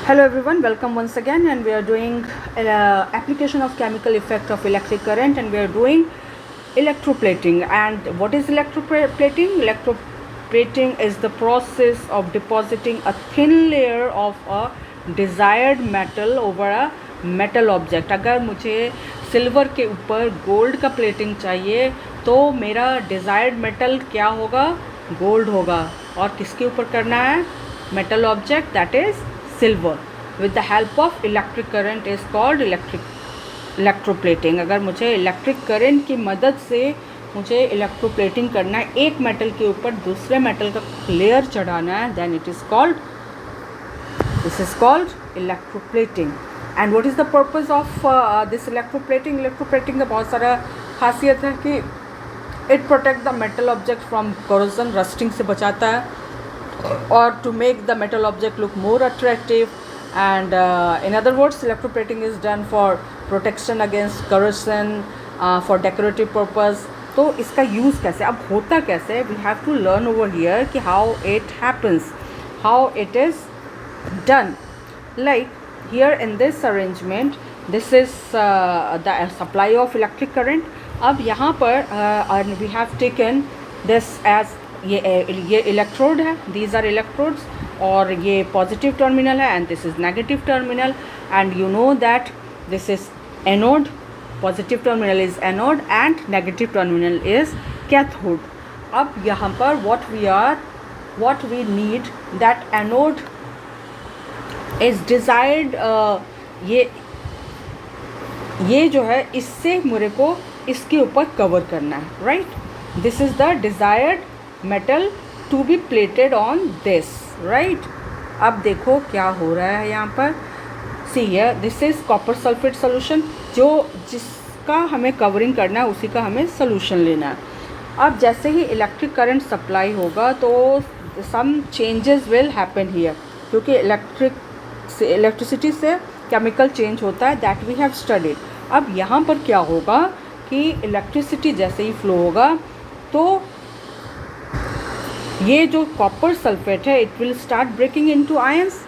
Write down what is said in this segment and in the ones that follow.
Hello everyone, welcome once again, and we are doing application of chemical effect of electric current, and we are doing electroplating. And what is electroplating? Electroplating is the process of depositing a thin layer of a desired metal over a metal object. अगर मुझे silver के ऊपर gold का plating चाहिए तो मेरा desired metal क्या होगा? गोल्ड होगा. और किसके ऊपर करना है? Metal object, that is silver. With the help of electric current is called electroplating. अगर मुझे इलेक्ट्रिक करंट की मदद से मुझे इलेक्ट्रोप्लेटिंग करना है, एक मेटल के ऊपर दूसरे मेटल का लेयर चढ़ाना है, then it is called electroplating. And what is the purpose of this electroplating? Electroplating का बहुत सारा खासियत है कि it protect the metal object from corrosion, rusting से बचाता है, or to make the metal object look more attractive. And in other words, electroplating is done for protection against corrosion, for decorative purpose. तो इसका use कैसे, अब होता कैसे? We have to learn over here कि how it happens, how it is done. Like here in this arrangement, this is the supply of electric current. अब यहाँ पर we have taken this as ये electrode है, these are electrodes, और ये positive terminal है and this is negative terminal. And you know that this is anode, positive terminal is anode and negative terminal is cathode. अब यहाँ पर what we need, that anode is desired. ये जो है इससे मेरे को इसके ऊपर कवर करना है, right? This is the desired metal to be plated on this, right? अब देखो क्या हो रहा है यहाँ पर. See here, this is copper sulfate solution. जिसका हमें कवरिंग करना है उसी का हमें सोल्यूशन लेना है. अब जैसे ही इलेक्ट्रिक करंट सप्लाई होगा तो some changes will happen here, क्योंकि इलेक्ट्रिसिटी से केमिकल चेंज होता है, that we have studied. अब यहाँ पर क्या होगा कि इलेक्ट्रिसिटी जैसे ही फ्लो होगा तो ये जो कॉपर सल्फेट है it will start breaking into ions.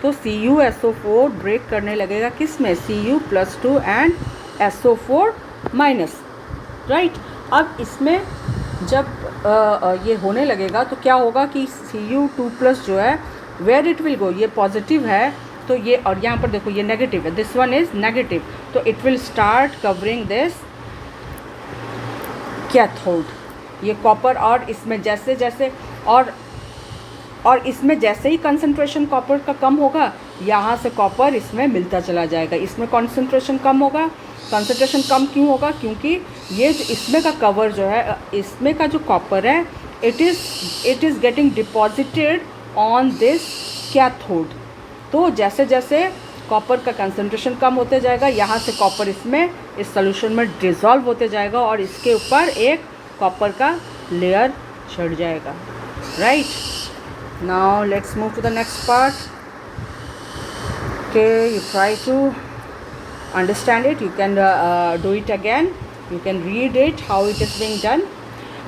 तो CuSO4 ब्रेक करने लगेगा किस में? Cu+2 and SO4-, right? अब इसमें जब ये होने लगेगा तो क्या होगा कि Cu2+ जो है वेयर इट विल गो, ये पॉजिटिव है तो ये, और यहाँ पर देखो ये नेगेटिव है, दिस वन इज़ नेगेटिव, तो it will start covering this cathode, ये कॉपर. और इसमें जैसे जैसे और इसमें जैसे ही कंसंट्रेशन कॉपर का कम होगा, यहाँ से कॉपर इसमें मिलता चला जाएगा. इसमें कंसंट्रेशन कम होगा. कंसंट्रेशन कम क्यों होगा? क्योंकि ये जो इसमें का कवर जो है, इसमें का जो कॉपर है, it is getting deposited on this cathode. तो जैसे जैसे कॉपर का कंसंट्रेशन कम होते जाएगा, यहाँ से कॉपर इसमें इस सोल्यूशन में डिज़ोल्व होते जाएगा और इसके ऊपर एक कॉपर का लेयर चढ़ जाएगा, right? Now let's move to the next part. Okay, you try to understand it, you can do it again, you can read it how it is being done.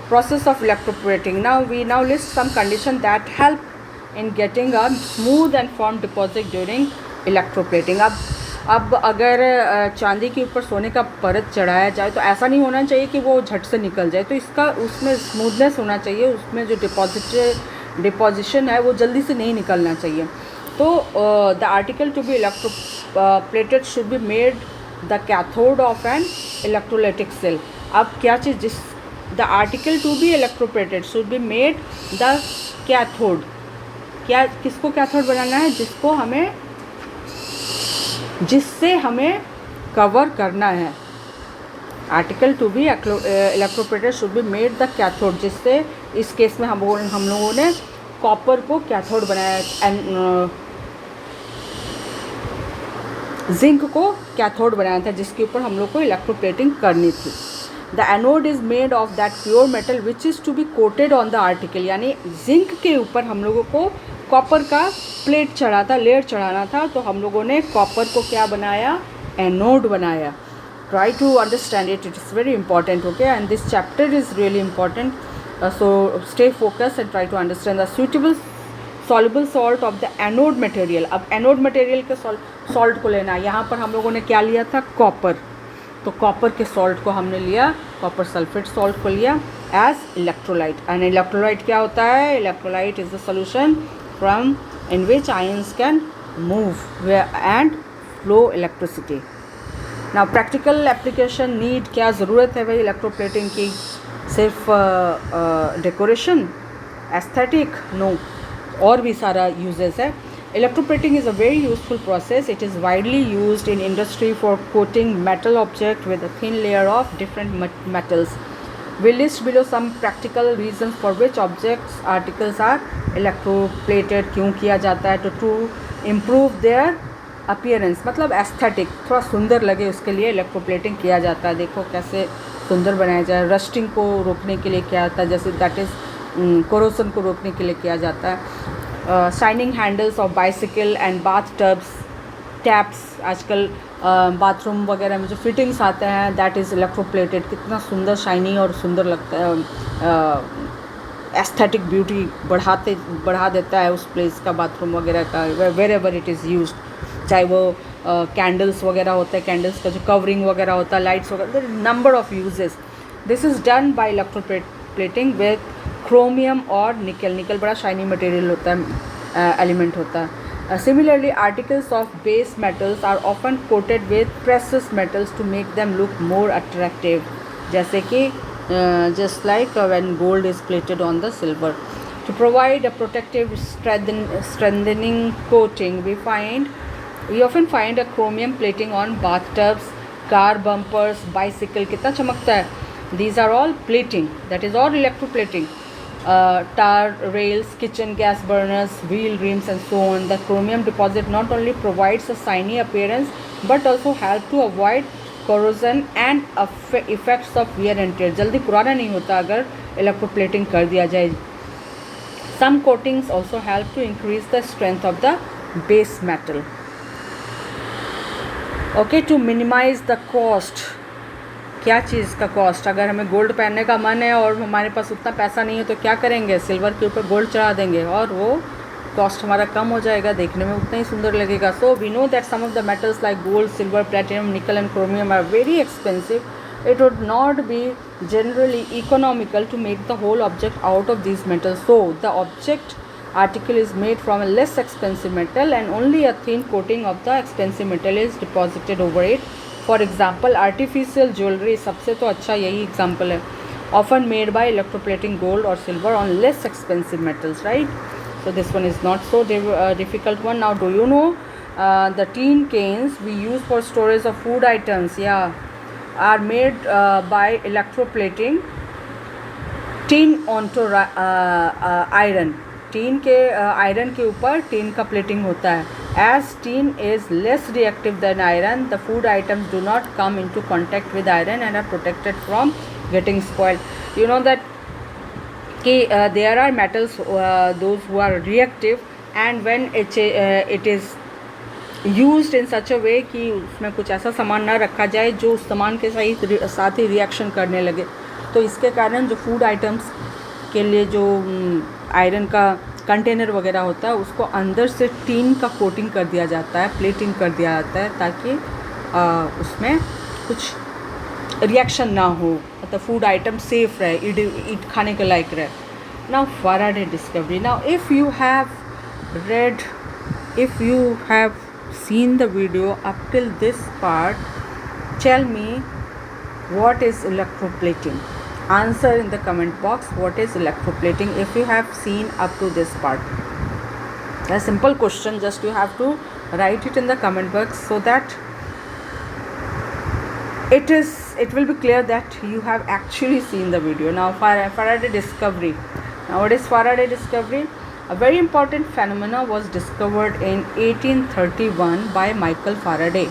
Process of electroplating. Now list some conditions that help in getting a smooth and firm deposit during electroplating. अब अगर चांदी के ऊपर सोने का परत चढ़ाया जाए तो ऐसा नहीं होना चाहिए कि वो झट से निकल जाए, तो इसका उसमें स्मूथनेस होना चाहिए, उसमें जो डिपोजिशन है वो जल्दी से नहीं निकलना चाहिए. तो the article to be electroplated should be made the cathode of an electrolytic cell. अब क्या चीज़, the article to be electroplated should be made the cathode. क्या, किसको कैथोड बनाना है? जिससे हमें कवर करना है. Article to be electroplated should be made the cathode, जिससे इस केस में हम लोगों ने कॉपर को कैथोड बनाया एंड जिंक को कैथोड बनाया था, जिसके ऊपर हम लोग को इलेक्ट्रोप्लेटिंग करनी थी. The anode is made of that pure metal which is to be coated on the article. यानी जिंक के ऊपर हम लोगों को कॉपर का प्लेट चढ़ा था, लेयर चढ़ाना था, तो हम लोगों ने कॉपर को क्या बनाया? एनोड बनाया. Try to understand it, it is very important. Okay, and this chapter is really important, so stay focused and try to understand the suitable soluble salt of the anode material. अब anode material के salt को लेना है. यहाँ पर हम लोगों ने क्या लिया था, कॉपर. तो कॉपर के सॉल्ट को हमने लिया, कॉपर सल्फेट सॉल्ट को लिया एज इलेक्ट्रोलाइट. एंड इलेक्ट्रोलाइट क्या होता है, electrolyte is the solution from in which ions can move and flow electricity. ना प्रैक्टिकल एप्लीकेशन नीड, क्या ज़रूरत है भाई इलेक्ट्रोप्लेटिंग की, सिर्फ डेकोरेशन, एस्थेटिक, नो, और भी सारा यूजेस है. Electroplating is a very useful process. It is widely used in industry for coating metal object with a thin layer of different metals. We list below some practical reasons for which objects articles are electroplated. क्यों किया जाता है, to improve their appearance, मतलब aesthetic, थोड़ा सुंदर लगे उसके लिए इलेक्ट्रोप्लेटिंग किया जाता है. देखो कैसे सुंदर बनाया जाए. रस्टिंग को रोकने के लिए किया जाता है, जैसे दैट इज़ कोरोसन को रोकने के लिए किया जाता है. Shining handles of bicycle and bath tubs, taps, आजकल बाथरूम वगैरह में जो फिटिंग्स आते हैं दैट इज़ इलेक्ट्रोप्लेटेड. कितना सुंदर शाइनी और सुंदर लगता है, एस्थेटिक ब्यूटी बढ़ा देता है उस प्लेस का, बाथरूम वगैरह का, wherever it is used. चाहे वो कैंडल्स वगैरह होते हैं, कैंडल्स का जो कवरिंग वगैरह होता है, लाइट्स वगैरह, number of uses. This is done by electroplating with chromium और निकल. निकल बड़ा शाइनी मटेरियल होता है, एलिमेंट होता है. Similarly, articles of base metals are often coated with precious metals to make them look more attractive. जैसे कि just like when gold is plated on the silver. To provide a protective strengthening coating, we often find a chromium plating on bathtubs, car bumpers, bicycle. कितना चमकता है. These are all plating. That is all electroplating. Tar rails, kitchen gas burners, wheel rims and so on. The chromium deposit not only provides a shiny appearance but also help to avoid corrosion and effects of wear and tear. जल्दी पुराना नहीं होता अगर electroplating कर दिया जाए. Some coatings also help to increase the strength of the base metal. Okay, to minimize the cost. क्या चीज़ का कॉस्ट, अगर हमें गोल्ड पहनने का मन है और हमारे पास उतना पैसा नहीं है तो क्या करेंगे, सिल्वर के ऊपर गोल्ड चढ़ा देंगे और वो कॉस्ट हमारा कम हो जाएगा, देखने में उतना ही सुंदर लगेगा. So we know that some of the metals like gold, silver, platinum, nickel and chromium are very expensive. It would not be generally economical to make the whole object out of these metals. So the object article is made from a less expensive metal and only a thin coating of the expensive metal is deposited over it. For example artificial jewellery, सबसे तो अच्छा यही example है. Often made by electroplating gold और silver on less expensive metals, right. So this one is not so difficult one. Now do you know the tin cans we use for storage of food items या are made by electroplating tin onto iron. Tin के iron के ऊपर tin का plating होता है. As tin is less reactive than iron, the food items do not come into contact with iron and are protected from getting spoiled. You know that there are metals those who are reactive, and when it is used in such a way कि उसमें कुछ ऐसा सामान ना रखा जाए जो उस सामान के साथ ही रिएक्शन करने लगे, तो इसके कारण जो फूड आइटम्स के लिए जो आयरन का कंटेनर वगैरह होता है उसको अंदर से टीन का कोटिंग कर दिया जाता है, प्लेटिंग कर दिया जाता है, ताकि उसमें कुछ रिएक्शन ना हो, मतलब फूड आइटम सेफ रहे, ईट खाने के लायक रहे. Now Faraday discovery. Now if you have seen the video up till this part, tell me what is electroplating. Answer in the comment box what is electroplating if you have seen up to this part. A simple question, just you have to write it in the comment box so that it will be clear that you have actually seen the video. Now Faraday discovery. Now what is Faraday discovery? A very important phenomena was discovered in 1831 by Michael Faraday.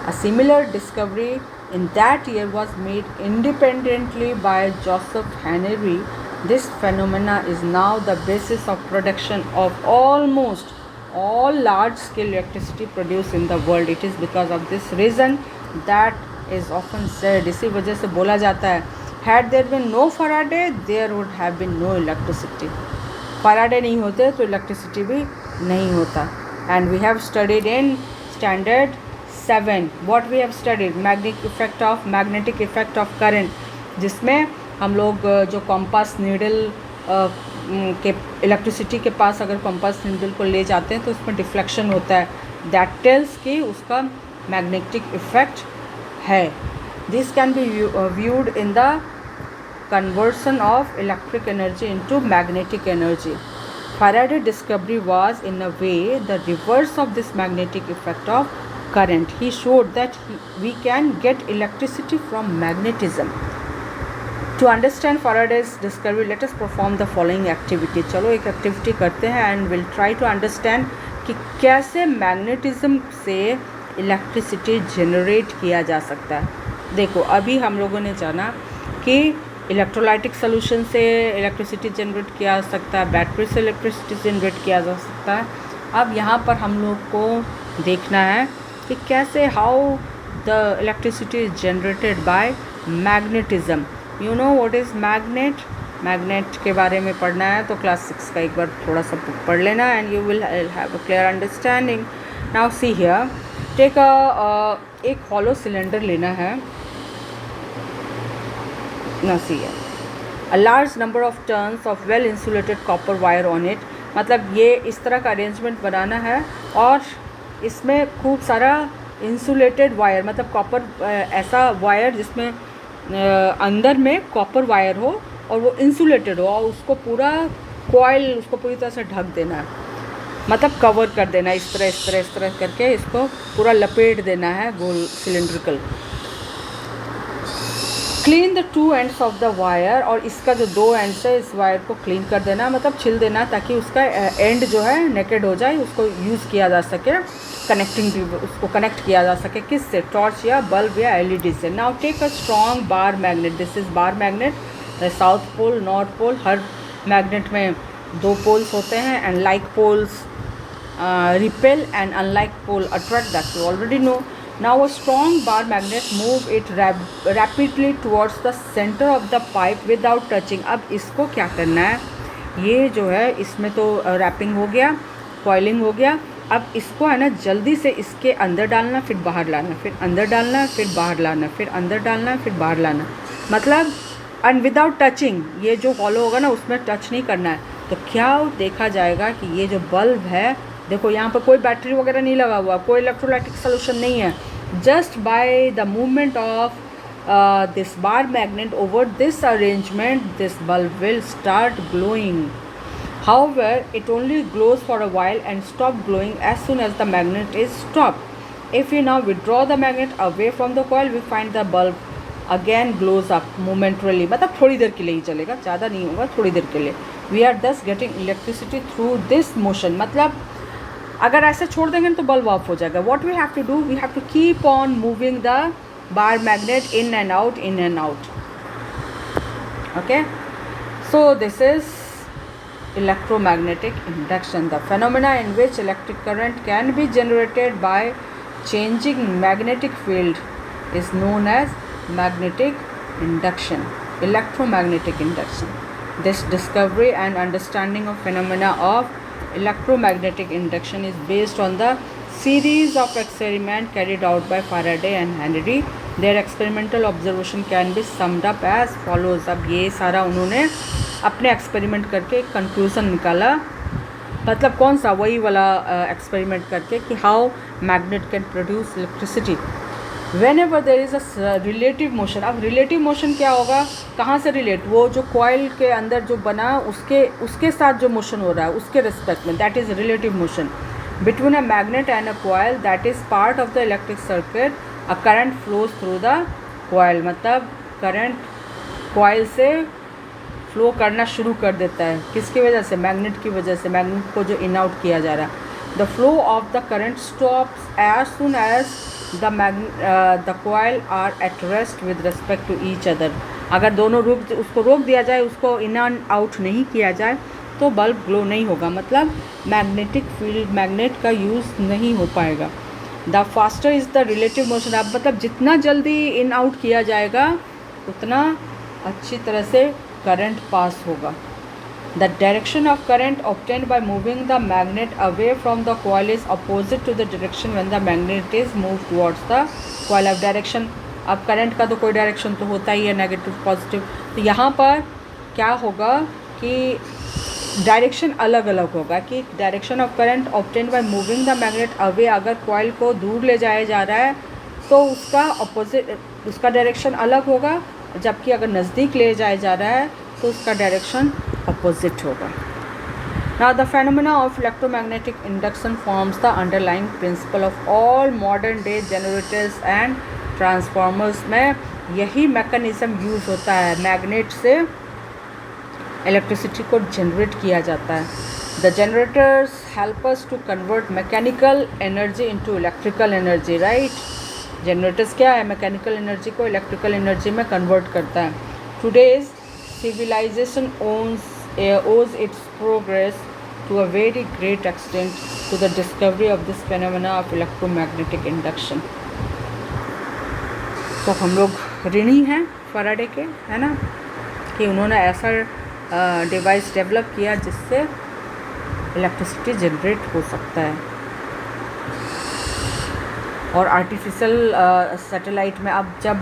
A similar discovery in that year was made independently by Joseph Henry. This phenomena is now the basis of production of almost all large-scale electricity produced in the world. It is because of this reason that is often said, इसी वजह से बोला जाता है, had there been no Faraday, there would have been no electricity. Faraday नहीं होते तो electricity भी नहीं होता. And we have studied in standard 7 what we have studied magnetic effect of current, जिसमें हम लोग जो कॉम्पास नीडल के इलेक्ट्रिसिटी के पास अगर कॉम्पास नीडल को ले जाते हैं तो उसमें डिफ्लेक्शन होता है. दैट टेल्स कि उसका मैग्नेटिक इफेक्ट है. This can be viewed in the conversion of electric energy into magnetic energy. Faraday discovery was in a way the reverse of this magnetic effect of current. He showed that we can get electricity from magnetism. To understand Faraday's discovery, let us perform the following activity. चलो एक activity करते हैं and we'll try to understand कि कैसे magnetism से electricity generate किया जा सकता है. देखो अभी हम लोगों ने जाना कि इलेक्ट्रोलाइटिक सोल्यूशन से इलेक्ट्रिसिटी जनरेट किया जा सकता है, बैटरी से इलेक्ट्रिसिटी जनरेट किया जा सकता है. अब यहाँ पर हम लोग को देखना है कि कैसे how the electricity is generated by magnetism. You know what is magnet. Magnet के बारे में पढ़ना है तो क्लास 6 का एक बार थोड़ा सा पढ़ लेना and you will have a clear understanding. Now see here, take एक हॉलो सिलेंडर लेना है. Now see here, a large number of turns of well insulated copper wire on it. मतलब ये इस तरह का अरेंजमेंट बनाना है और इसमें खूब सारा इंसुलेटेड वायर, मतलब कॉपर ऐसा वायर जिसमें अंदर में कॉपर वायर हो और वो इंसुलेटेड हो और उसको पूरा कॉइल उसको पूरी तरह से ढक देना है, मतलब कवर कर देना है. इस तरह करके इसको पूरा लपेट देना है गोल cylindrical. Clean the 2 ends of the wire, और इसका जो 2 एंड्स है इस वायर को क्लीन कर देना, मतलब छिल देना ताकि उसका एंड जो है नेकेड हो जाए, उसको यूज़ किया जा सके कनेक्टिंग, उसको कनेक्ट किया जा सके किससे, टॉर्च या बल्ब या एलईडी से. Now take a strong bar magnet. This is bar magnet. South pole north pole, हर मैग्नेट में 2 पोल्स होते हैं and like poles repel and unlike pole attract. That you already know. Now a strong bar magnet move it rapidly towards the center of the pipe without touching. अब इसको क्या करना है, ये जो है इसमें तो रैपिंग हो गया, कॉइलिंग हो गया. अब इसको है ना जल्दी से इसके अंदर डालना, फिर बाहर लाना, फिर अंदर डालना, फिर बाहर लाना, फिर अंदर डालना, फिर बाहर लाना. मतलब एंड विदाउट टचिंग, ये जो हॉलो होगा ना उसमें टच नहीं करना है. तो क्या देखा जाएगा कि ये जो बल्ब है, देखो यहाँ पर कोई बैटरी वगैरह नहीं लगा हुआ, कोई इलेक्ट्रोलाइटिक सोल्यूशन नहीं है. Just by the movement of this bar magnet over this arrangement this bulb will start glowing. However, it only glows for a while and stop glowing as soon as the magnet is stopped. If we now withdraw the magnet away from the coil, we find the bulb again glows up momentarily. मतलब थोड़ी देर के लिए ही चलेगा, ज़्यादा नहीं होगा, थोड़ी देर के लिए. We are thus getting electricity through this motion. मतलब अगर ऐसे छोड़ देंगे तो बल्ब ऑफ हो जाएगा. What we have to do, we have to keep on moving the bar magnet in and out, in and out. Okay, so this is electromagnetic induction, the phenomena in which electric current can be generated by changing magnetic field is known as magnetic induction, electromagnetic induction. This discovery and understanding of phenomena of electromagnetic induction is based on the series of experiments carried out by Faraday and Henry. Their experimental observation can be summed up as follows. अब ये सारा उन्होंने अपने experiment करके एक conclusion निकाला. मतलब कौन सा, वही वाला एक्सपेरिमेंट करके कि how magnet can produce electricity when ever there is a relative motion. अब रिलेटिव मोशन क्या होगा, कहाँ से रिलेट, वो जो कॉइल के अंदर जो बना उसके साथ जो मोशन हो रहा है उसके रिस्पेक्ट में, that is relative motion. Between a magnet and a coil that is part of the electric circuit, a current flows through the coil. मतलब करंट कॉइल से फ्लो करना शुरू कर देता है, किसकी वजह से, मैग्नेट की वजह से, मैग्नेट को जो इन आउट किया जा रहा है. The flow of the current stops as soon as the coil are at rest with respect to each other. अगर दोनों उसको रोक दिया जाए, उसको इन एंड आउट नहीं किया जाए तो बल्ब ग्लो नहीं होगा. मतलब मैग्नेटिक फील्ड, मैग्नेट का यूज़ नहीं हो पाएगा. The faster is the relative motion. अब मतलब जितना जल्दी इन आउट किया जाएगा उतना अच्छी तरह से करंट पास होगा. The direction of current obtained by moving the magnet away from the coil is opposite to the direction when the magnet is moved towards the coil. अब डायरेक्शन, अब current का तो कोई डायरेक्शन तो होता ही है, negative positive, तो यहाँ पर क्या होगा कि डायरेक्शन अलग अलग होगा कि direction of current obtain by moving the magnet away, अगर कॉइल को दूर ले जाया जा रहा है तो उसका अपोजिट, उसका डायरेक्शन अलग होगा, जबकि अगर नज़दीक ले जाया जा रहा है तो उसका डायरेक्शन अपोजिट होगा. Now the phenomena of electromagnetic induction forms the underlying principle of all modern day generators and transformers. में यही मैकेनिज़्म यूज़ होता है, मैग्नेट से इलेक्ट्रिसिटी को जनरेट किया जाता है. The generators help us to convert mechanical energy into electrical energy, right. Generators क्या है, मैकेनिकल एनर्जी को इलेक्ट्रिकल एनर्जी में कन्वर्ट करता है. Today's civilization owes its progress to a very great extent to the discovery of this phenomena of electromagnetic induction. तो हम लोग ऋणी हैं फैराडे के, है ना, कि उन्होंने ऐसा डिवाइस डेवलप किया जिससे इलेक्ट्रिसिटी जनरेट हो सकता है. और आर्टिफिशियल सैटेलाइट में अब जब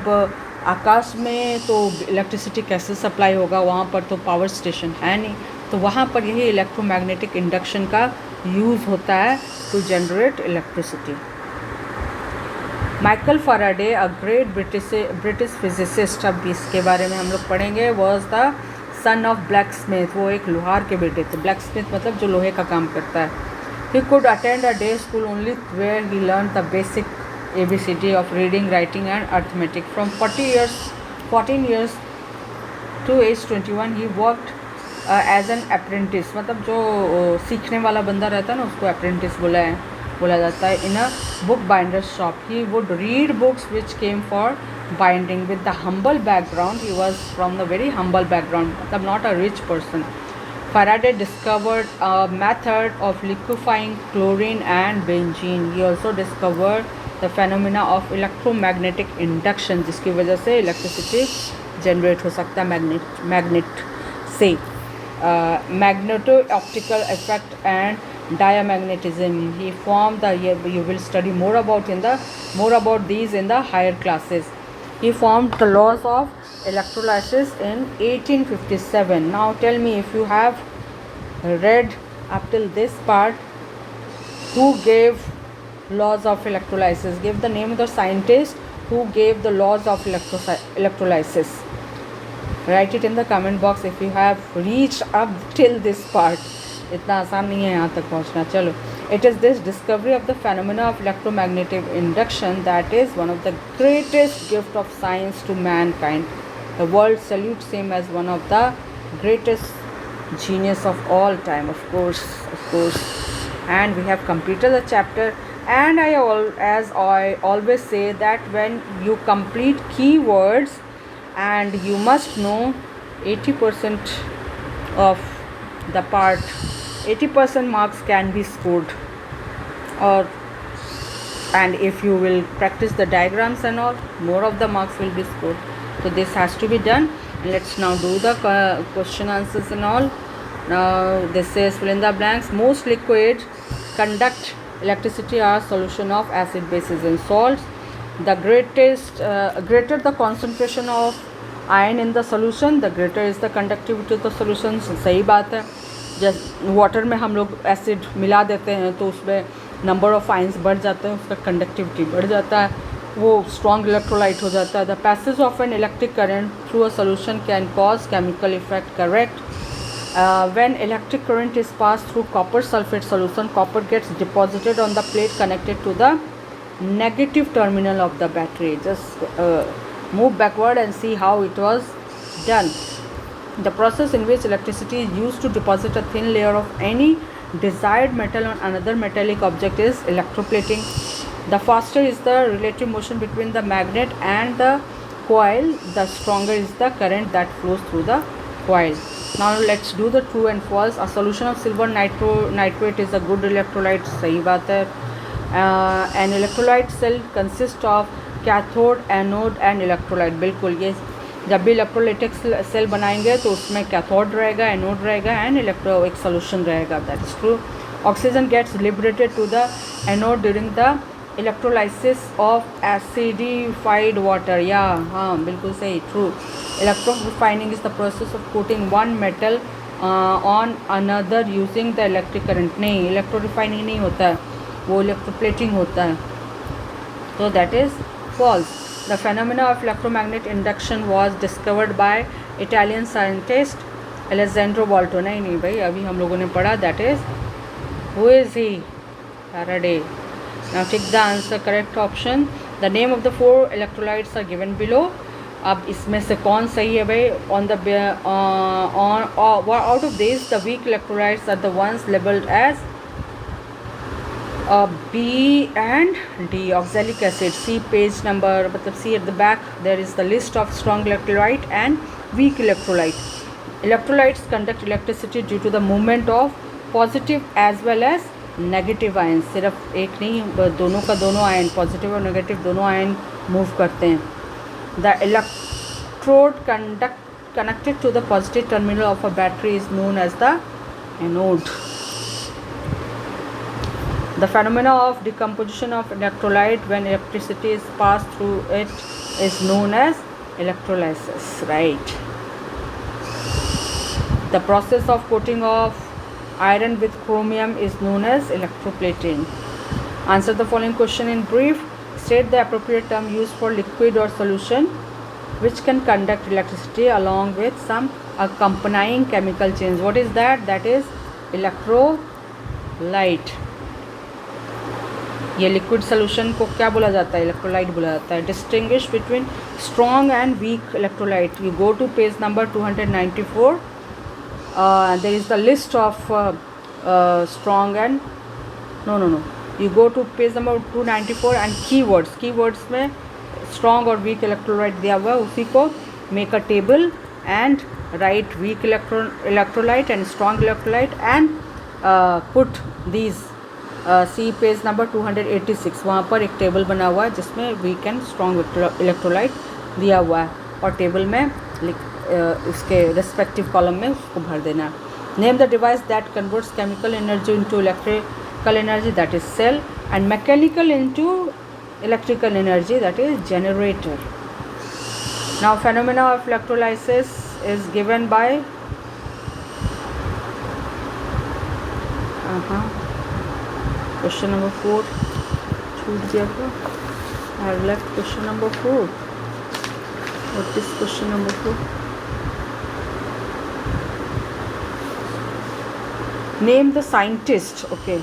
आकाश में तो इलेक्ट्रिसिटी कैसे सप्लाई होगा, वहाँ पर तो पावर स्टेशन है नहीं, तो वहाँ पर यही इलेक्ट्रोमैग्नेटिक इंडक्शन का यूज़ होता है to generate electricity. Michael Faraday, a great British physicist, अब इसके बारे में हम लोग पढ़ेंगे, was the son of blacksmith. वो एक लोहार के बेटे थे. ब्लैक स्मिथ मतलब जो लोहे का काम करता है. He could attend a day school only where he learn the basic ABCD of reading, writing and arithmetic. From 14 years to age 21 he worked as an apprentice. मतलब जो सीखने वाला बंदा रहता है ना उसको apprentice बोला जाता है. In a bookbinder's shop he would read books which came for binding. With the humble background, he was from the very humble background, मतलब not a rich person. Faraday discovered a method of liquefying chlorine and benzene. He also discovered the phenomena of electromagnetic induction, जिसकी वजह से electricity generate हो सकता है magnet से. Magneto optical effect and diamagnetism. He formed the, you will study more about these in the higher classes. He formed the laws of electrolysis in 1857. Now tell me, if you have read up till this part, who gave laws of electrolysis? Give the name of the scientist who gave the laws of electrolysis. Write it in the comment box if you have reached up till this part. इतना आसान नहीं है यहाँ तक पहुँचना. चलो, it is this discovery of the phenomena of electromagnetic induction that is one of the greatest gift of science to mankind. The world salutes him as one of the greatest genius of all time. Of course. And we have completed the chapter. And as I always say that when you complete keywords and you must know 80% of the part, 80% marks can be scored. And if you will practice the diagrams and all, more of the marks will be scored. So this has to be done. Let's now do the question answers and all. Now this says fill in the blanks. Most liquids conduct electricity are solution of acid, bases and salts. The greater the concentration of iron in the solution, the greater is the conductivity of the solution. सही बात है. जैसे water में हम लोग acid मिला देते हैं तो उसमें नंबर ऑफ आयंस बढ़ जाते हैं, उसका कंडक्टिविटी बढ़ जाता है, वो स्ट्रॉन्ग इलेक्ट्रोलाइट हो जाता है. The passage of an electric current through a solution can cause chemical effect. Correct. When electric current is passed through copper sulfate solution, copper gets deposited on the plate connected to the negative terminal of the battery. Just move backward and see how it was done. The process in which electricity is used to deposit a thin layer of any desired metal on another metallic object is electroplating. The faster is the relative motion between the magnet and the coil, the stronger is the current that flows through the coil. Now let's do the true and false. A solution of silver nitrate is a good electrolyte. सही बात है. An electrolyte cell consists of cathode, anode and electrolyte. बिल्कुल, ये जब भी electrolytic cell बनाएंगे तो उसमें कैथोड रहेगा, एनोड रहेगा एंड इलेक्ट्रो एक सोल्यूशन रहेगा, that is true. Oxygen gets liberated to the anode during the electrolysis of acidified water. या हाँ बिल्कुल सही, true. Electrorefining is the process of coating one metal on another using the electric current. नहीं, electrorefining नहीं होता है, वो electroplating होता है. तो that is false. The phenomena of electromagnetic induction was discovered by Italian scientist Alessandro Volta. नहीं भाई, अभी हम लोगों ने पढ़ा. That is, who is he? Faraday. Now take the answer. Correct option. The name of the 4 electrolytes are given below. अब इसमें से कौन सही है भाई? On the out of these, the weak electrolytes are the ones labeled as B and D. Oxalic acid. See page number, मतलब see at the back there is the list of strong electrolyte and weak electrolyte. Electrolytes conduct electricity due to the movement of positive as well as negative ions. सिर्फ एक नहीं, दोनों का दोनों ion, positive और negative दोनों ion move करते हैं. The electrode connected to the positive terminal of a battery is known as the anode. The phenomena of decomposition of electrolyte when electricity is passed through it is known as electrolysis, right? The process of coating of iron with chromium is known as electroplating. Answer the following question in brief. State the appropriate term used for liquid or solution which can conduct electricity along with some accompanying chemical change. What is that? That is electrolyte. ये liquid solution को क्या बोला जाता है? Electrolyte बोला जाता है. Distinguish between strong and weak electrolyte. You go to page number 294. There is the list of strong and no you go to page number 294 and keywords में स्ट्रॉन्ग और वीक इलेक्ट्रोलाइट दिया हुआ है. उसी को make a table and write weak electrolyte and strong electrolyte and put these. See page number 286. वहाँ पर एक टेबल बना हुआ है जिसमें वीक एंड स्ट्रॉन्ग इलेक्ट्रोलाइट दिया हुआ है और टेबल में उसके रिस्पेक्टिव कॉलम में उसको भर देना. Name the device that converts chemical energy into electrical energy, that is cell, and mechanical into electrical energy, that is generator. Now phenomena of electrolysis is given by question number 4 छूट गया था. I have left question number 4. What is question number 4? Name the scientist. Okay,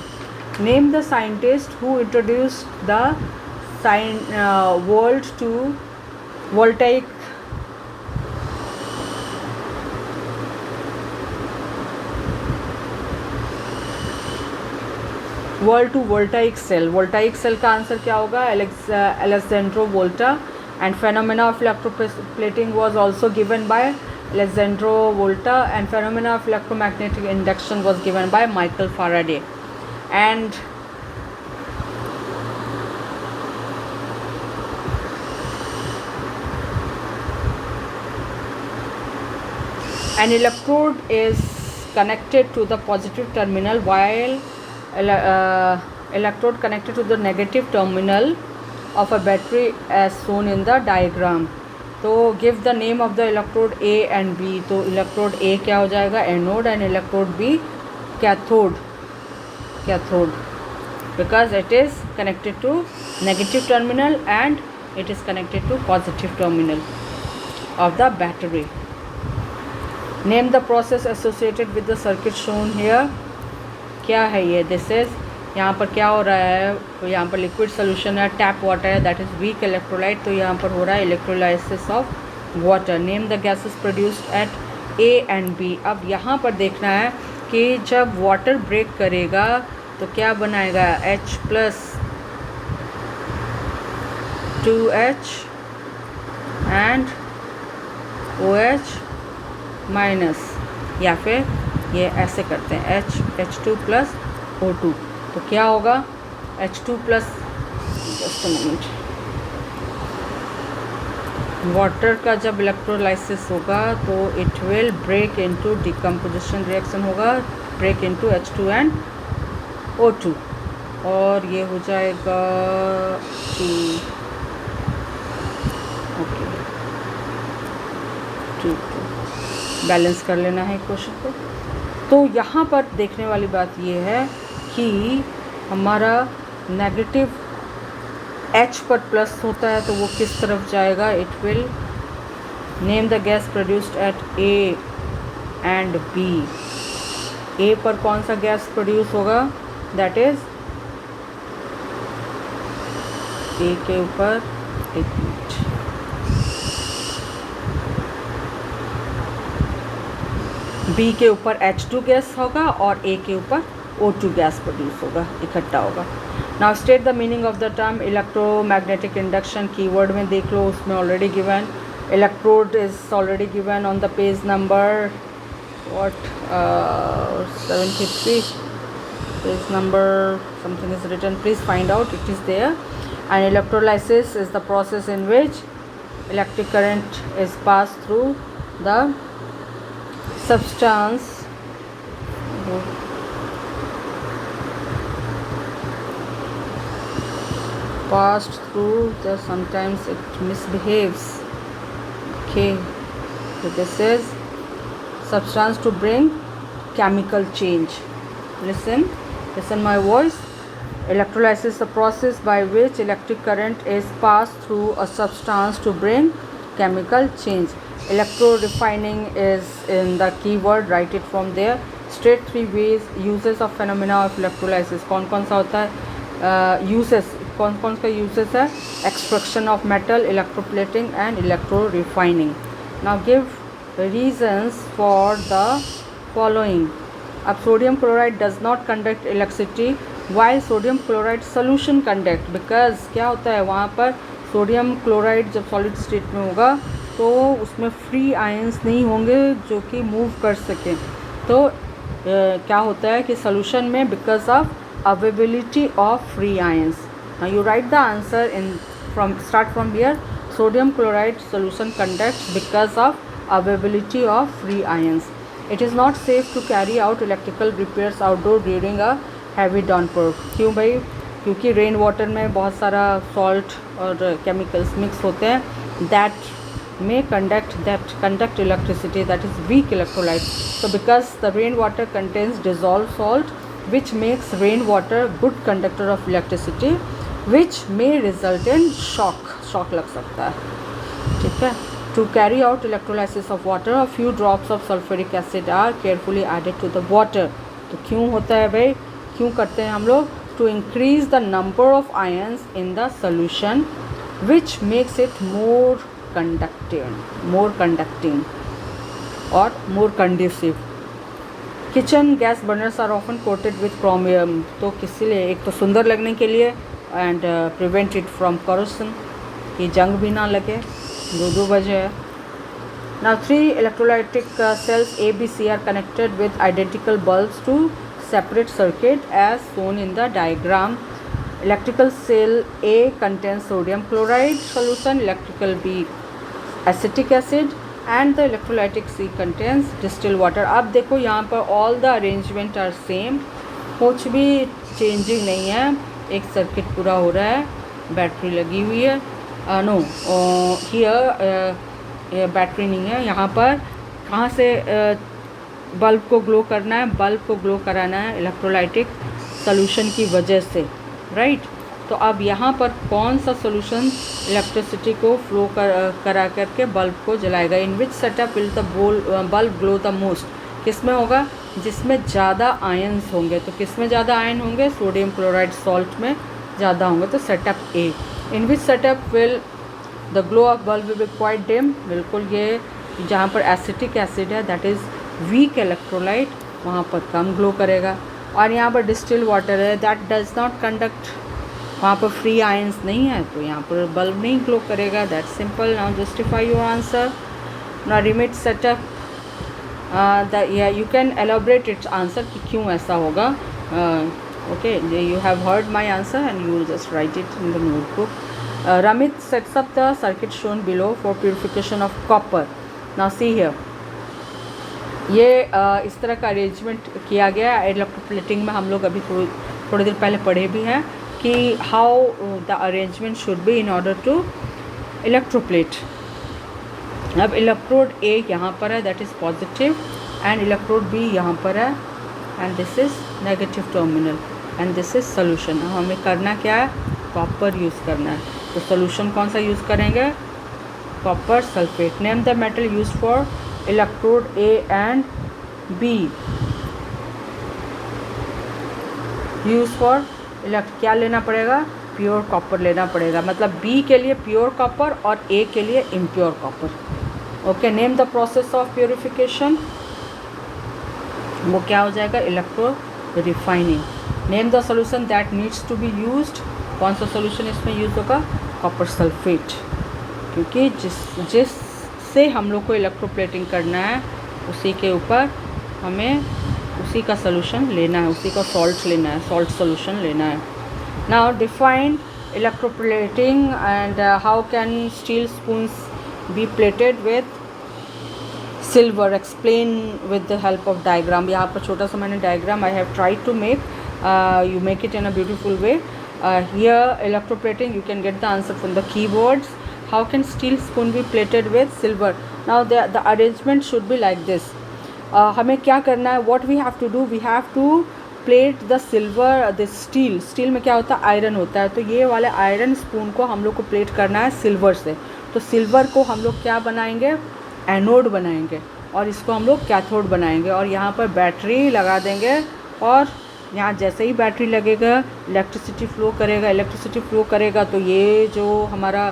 name the scientist who introduced the world to voltaic world to voltaic cell. Voltaic cell का answer क्या होगा? Alessandro Volta. And phenomena of electroplating was also given by Alessandro Volta, and phenomena of electromagnetic induction was given by Michael Faraday. And an electrode is connected to the positive terminal while electrode connected to the negative terminal of a battery as shown in the diagram. तो give the name of the electrode A and B. तो electrode A क्या हो जाएगा? Anode. and electrode B cathode because it is connected to negative terminal and it is connected to positive terminal of the battery. Name the process associated with the circuit shown here. क्या है ये? This is, यहाँ पर क्या हो रहा है? तो यहाँ पर लिक्विड सोल्यूशन है, टैप वाटर है, दैट इज़ वीक इलेक्ट्रोलाइट. तो यहाँ पर हो रहा है electrolysis of water. Name the gases produced at A and B. अब यहाँ पर देखना है कि जब वाटर ब्रेक करेगा तो क्या बनाएगा? H plus 2H and OH minus, या फिर ये ऐसे करते हैं H2 प्लस O2. तो क्या होगा? H2 plus, just a moment, water का जब इलेक्ट्रोलाइसिस होगा तो it will break into decomposition reaction होगा, break into H2 and O2 और ये हो जाएगा 2 ओके 2 बैलेंस कर लेना है क्वेश्चन को। तो यहाँ पर देखने वाली बात ये है कि हमारा नेगेटिव H पर प्लस होता है तो वो किस तरफ जाएगा, it will name the gas produced at A and B। A पर कौन सा गैस प्रोड्यूस होगा, दैट इज A के ऊपर एक मिनट, B के ऊपर H2 गैस होगा और A के ऊपर O2 गैस प्रोड्यूस होगा, इकट्ठा होगा। Now state the meaning of the term electromagnetic induction. Keyword में देख लो, उसमें already given, electrode is already given on the page number what 73, page number something is written, please find out, it is there. And electrolysis is the process in which electric current is passed through the substance passed through the, sometimes it misbehaves, okay, so this is substance to bring chemical change. Listen my voice. Electrolysis is the process by which electric current is passed through a substance to bring chemical change. Electro refining is in the keyword, write it from there. State 3 ways uses of phenomena of electrolysis. कौन कौन सा होता है uses, कौन कौन सा uses है, extraction of metal, electroplating and electro refining. Now give reasons for the following. अब sodium chloride does not conduct electricity while sodium chloride solution conduct, because क्या होता है वहाँ पर सोडियम क्लोराइड जब सॉलिड स्टेट में होगा तो उसमें फ्री आयंस नहीं होंगे जो कि मूव कर सकें। तो क्या होता है कि सोल्यूशन में because of availability of free ions. You right the answer in from start from here. Sodium chloride solution conducts because of availability of free ions. It is not safe to carry out electrical repairs outdoor during a heavy downpour. क्यों भाई, क्योंकि rain water में बहुत सारा salt और chemicals mix होते हैं that may conduct electricity, that is weak electrolyte. So because the rain water contains dissolved salt which makes rain water good conductor of electricity which may result in shock लग सकता है, ठीक है। To carry out electrolysis of water, a few drops of sulfuric acid are carefully added to the water. तो क्यों होता है भाई, क्यों करते हैं हम लोग, to increase the number of ions in the solution which makes it more conducting or more conducive. Kitchen gas burners are often coated with chromium. तो किसी लिए, एक तो सुंदर लगने के लिए and prevent it from corrosion, कि जंग भी ना लगे, दो वजह है। Now 3 electrolytic cells A, B, C are connected with identical bulbs to separate circuit as shown in the diagram. Electrical cell A contains sodium chloride solution, electrical B acetic acid and the electrolytic C contains distilled water. अब देखो यहाँ पर all the arrangement are same, कुछ भी changing नहीं है, एक circuit पूरा हो रहा है, बैटरी लगी हुई है, नो हियर बैटरी नहीं है, यहाँ पर कहाँ से बल्ब को ग्लो करना है, बल्ब को ग्लो कराना है इलेक्ट्रोलाइटिक सोल्यूशन की वजह से, राइट। तो अब यहाँ पर कौन सा सोल्यूशन इलेक्ट्रिसिटी को फ्लो करा करके बल्ब को जलाएगा, in which setup will the bulb glow the most, किस में होगा, जिसमें ज़्यादा आयन्स होंगे। तो किस में ज़्यादा आयन होंगे, सोडियम क्लोराइड सॉल्ट में ज़्यादा होंगे, तो setup A. In which setup will the glow of bulb will be quite dim, बिल्कुल ये जहाँ पर एसिटिक एसिड है दैट इज़ वीक इलेक्ट्रोलाइट, वहाँ पर कम ग्लो करेगा। और यहाँ पर डिस्टिल वाटर है दैट डज नॉट कंडक्ट, वहाँ पर फ्री आयंस नहीं है तो यहाँ पर बल्ब नहीं ग्लो करेगा, that simple. Now justify your answer. Now remit setup you can elaborate it's answer कि क्यों ऐसा होगा। Okay, you have heard my answer and you will just write it in the notebook. Ramit sets up the circuit shown below for purification of copper. Now see here, ये इस तरह का arrangement किया गया है। इलेक्ट्रोप्लेटिंग में हम लोग अभी थोड़ी देर पहले पढ़े भी हैं कि how the arrangement should be in order to electroplate. अब इलेक्ट्रोड ए यहाँ पर है, that is positive, and electrode B यहाँ पर है, and this is negative terminal, and this is solution. अब हमें करना क्या है, कॉपर यूज़ करना है। तो सोल्यूशन कौन सा यूज़ करेंगे, copper sulphate. Name the metal use for electrode A and B. Use for क्या लेना पड़ेगा, प्योर कॉपर लेना पड़ेगा। मतलब बी के लिए प्योर कॉपर और ए के लिए impure copper. Okay, name the process of purification, वो क्या हो जाएगा, electro refining. Name the solution that needs to be used, कौन सा सोल्यूशन इसमें यूज होगा, कॉपर सल्फेट, क्योंकि जिससे हम लोग को इलेक्ट्रोप्लेटिंग करना है उसी के ऊपर हमें उसी का सोल्यूशन लेना है, उसी का सॉल्ट लेना है, सॉल्ट सोल्यूशन लेना है। Now define electroplating and how can steel spoons be plated with silver, explain with the help of diagram. यहाँ पर छोटा सा मैंने diagram I have tried to make, you make it in a beautiful way. Here electroplating, you can get the answer from the keywords. How can steel spoon be plated with silver? Now the arrangement should be like this. हमें क्या करना है, what we have to do, we have to plate the silver, the steel. Steel में क्या होता है, iron होता है। तो ये वाले आयरन स्पून को हम लोग को प्लेट करना है सिल्वर से। तो सिल्वर को हम लोग क्या बनाएंगे, एनोड बनाएंगे, और इसको हम लोग कैथोड बनाएंगे, और यहाँ पर बैटरी लगा देंगे, और यहाँ जैसे ही बैटरी लगेगा इलेक्ट्रिसिटी फ्लो करेगा। इलेक्ट्रिसिटी फ्लो करेगा तो ये जो हमारा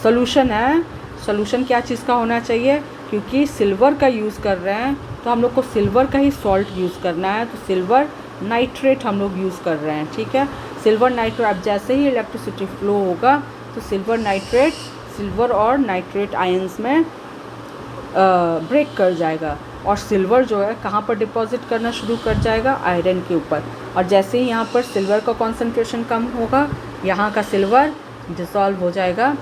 सोल्यूशन है, सोल्यूशन क्या चीज़ का होना चाहिए, क्योंकि सिल्वर का यूज़ कर रहे हैं तो हम लोग को सिल्वर का ही सॉल्ट यूज़ करना है। तो सिल्वर नाइट्रेट हम लोग यूज़ कर रहे हैं, ठीक है, सिल्वर नाइट्रेट। अब जैसे ही इलेक्ट्रिसिटी फ्लो होगा तो सिल्वर नाइट्रेट, सिल्वर और नाइट्रेट आयंस में ब्रेक कर जाएगा, और सिल्वर जो है कहाँ पर डिपॉजिट करना शुरू कर जाएगा, आयरन के ऊपर। और जैसे ही यहाँ पर सिल्वर का कॉन्सेंट्रेशन कम होगा, यहाँ का सिल्वर डिसॉल्व हो जाएगा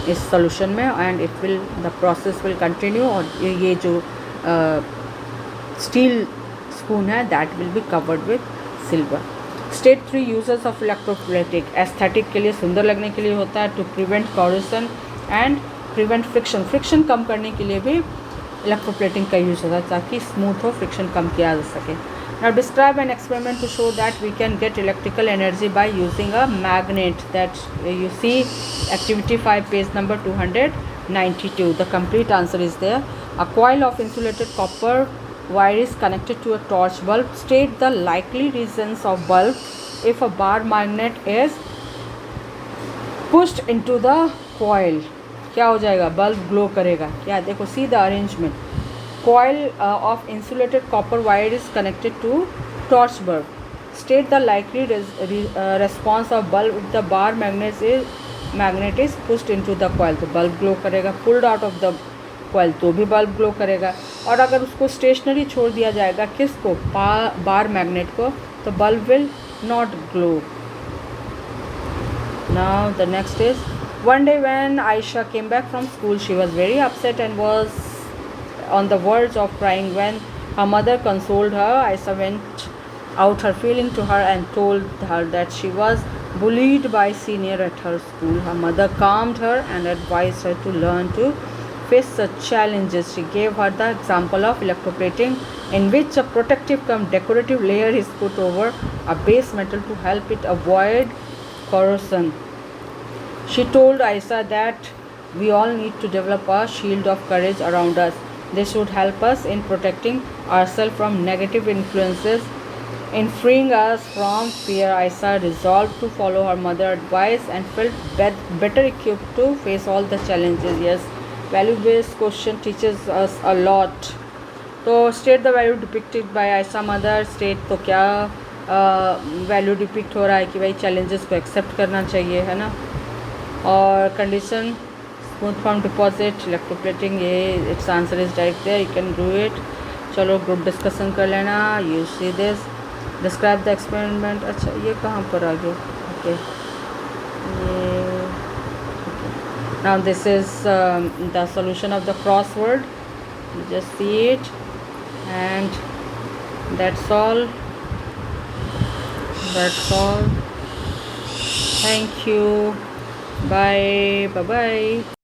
इस सोल्यूशन में, and it will, the process will continue. और ये जो स्टील स्पून है that will be covered with silver. State 3 uses of electroplating. Aesthetic के लिए, सुंदर लगने के लिए होता है, to prevent corrosion and prevent friction. Friction कम करने के लिए भी इलेक्ट्रोप्लेटिंग का यूज़ होता है, ताकि स्मूथ हो, फ्रिक्शन कम किया जा सके। Now describe an experiment to show that we can get electrical energy by using a magnet, that you see activity 5 page number 292. The complete answer is there. A coil of insulated copper wire is connected to a torch bulb. State the likely reasons of bulb if a bar magnet is pushed into the coil. क्या हो जाएगा, bulb glow करेगा। क्या, देखो, see the arrangement. Coil of insulated copper wire is connected to torch bulb. State the likely response of bulb if the bar magnet is pushed into the coil. तो bulb glow करेगा। Pulled out of the coil तो भी bulb glow करेगा। और अगर उसको stationery छोड़ दिया जाएगा, किसको, बार मैग्नेट को, तो bulb will not glow. Now the next is, one day when Aisha came back from school, she was very upset and was on the verge of crying. When her mother consoled her, Aisha went out her feeling to her and told her that she was bullied by senior at her school. Her mother calmed her and advised her to learn to face such challenges. She gave her the example of electroplating, in which a protective cum decorative layer is put over a base metal to help it avoid corrosion. She told Aisha that we all need to develop a shield of courage around us. This should help us in protecting ourselves from negative influences, in freeing us from fear. Aisha resolved to follow her mother's advice and felt better equipped to face all the challenges. Yes, value-based question teaches us a lot. तो state the value depicted by Aisha mother. State तो क्या value depict हो रहा है कि भाई challenges को accept करना चाहिए, है ना। और condition, smooth form deposit, electroplating, ये it's answer is direct there, you can do it. चलो ग्रुप डिस्कशन कर लेना। You see this, describe the experiment. अच्छा ये कहाँ पर आ गया? ओके ये now this is the solution of the crossword. You just see it, and that's all. Thank you. Bye bye.